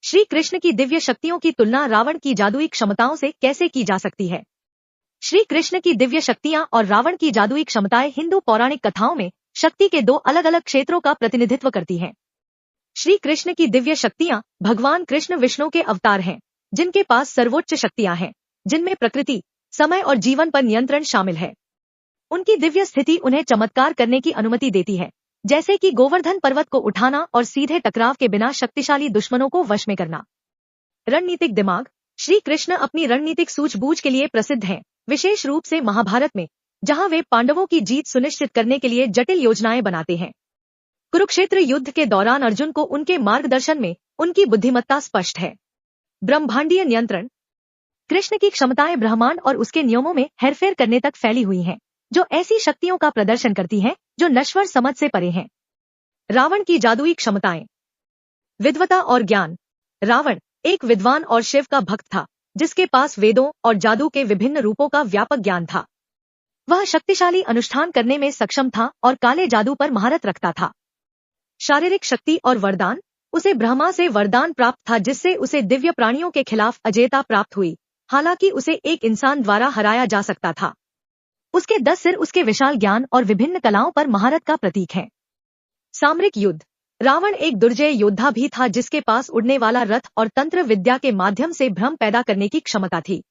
श्री कृष्ण की दिव्य शक्तियों की तुलना रावण की जादुई क्षमताओं से कैसे की जा सकती है? श्री कृष्ण की दिव्य शक्तियां और रावण की जादुई क्षमताएं हिंदू पौराणिक कथाओं में शक्ति के दो अलग अलग क्षेत्रों का प्रतिनिधित्व करती हैं। श्री कृष्ण की दिव्य शक्तियां भगवान कृष्ण विष्णु के अवतार हैं, जिनके पास सर्वोच्च शक्तियां हैं, जिनमें प्रकृति, समय और जीवन पर नियंत्रण शामिल है। उनकी दिव्य स्थिति उन्हें चमत्कार करने की अनुमति देती है, जैसे कि गोवर्धन पर्वत को उठाना और सीधे टकराव के बिना शक्तिशाली दुश्मनों को वश में करना। रणनीतिक दिमाग। श्री कृष्ण अपनी रणनीतिक सूझबूझ के लिए प्रसिद्ध हैं, विशेष रूप से महाभारत में, जहां वे पांडवों की जीत सुनिश्चित करने के लिए जटिल योजनाएं बनाते हैं। कुरुक्षेत्र युद्ध के दौरान अर्जुन को उनके मार्गदर्शन में उनकी बुद्धिमत्ता स्पष्ट है। ब्रह्मांडीय नियंत्रण। कृष्ण की क्षमताएं ब्रह्मांड और उसके नियमों में हेरफेर करने तक फैली हुई हैं, जो ऐसी शक्तियों का प्रदर्शन करती हैं जो नश्वर समझ से परे हैं। रावण की जादुई क्षमताएं। विद्वता और ज्ञान। रावण एक विद्वान और शिव का भक्त था, जिसके पास वेदों और जादू के विभिन्न रूपों का व्यापक ज्ञान था। वह शक्तिशाली अनुष्ठान करने में सक्षम था और काले जादू पर महारत रखता था। शारीरिक शक्ति और वरदान। उसे ब्रह्मा से वरदान प्राप्त था, जिससे उसे दिव्य प्राणियों के खिलाफ अजेयता प्राप्त हुई, हालांकि उसे एक इंसान द्वारा हराया जा सकता था। उसके 10 सिर उसके विशाल ज्ञान और विभिन्न कलाओं पर महारत का प्रतीक हैं। सामरिक युद्ध। रावण एक दुर्जय योद्धा भी था, जिसके पास उड़ने वाला रथ और तंत्र विद्या के माध्यम से भ्रम पैदा करने की क्षमता थी।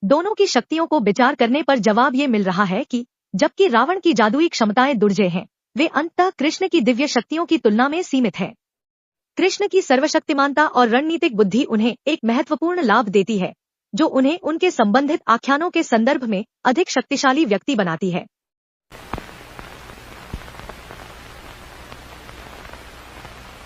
दोनों की शक्तियों को विचार करने पर जवाब ये मिल रहा है कि जबकि रावण की जादुई क्षमताएं दुर्जय हैं, वे अंततः कृष्ण की दिव्य शक्तियों की तुलना में सीमित हैं। कृष्ण की सर्वशक्तिमानता और रणनीतिक बुद्धि उन्हें एक महत्वपूर्ण लाभ देती है, जो उन्हें उनके संबंधित आख्यानों के संदर्भ में अधिक शक्तिशाली व्यक्ति बनाती है।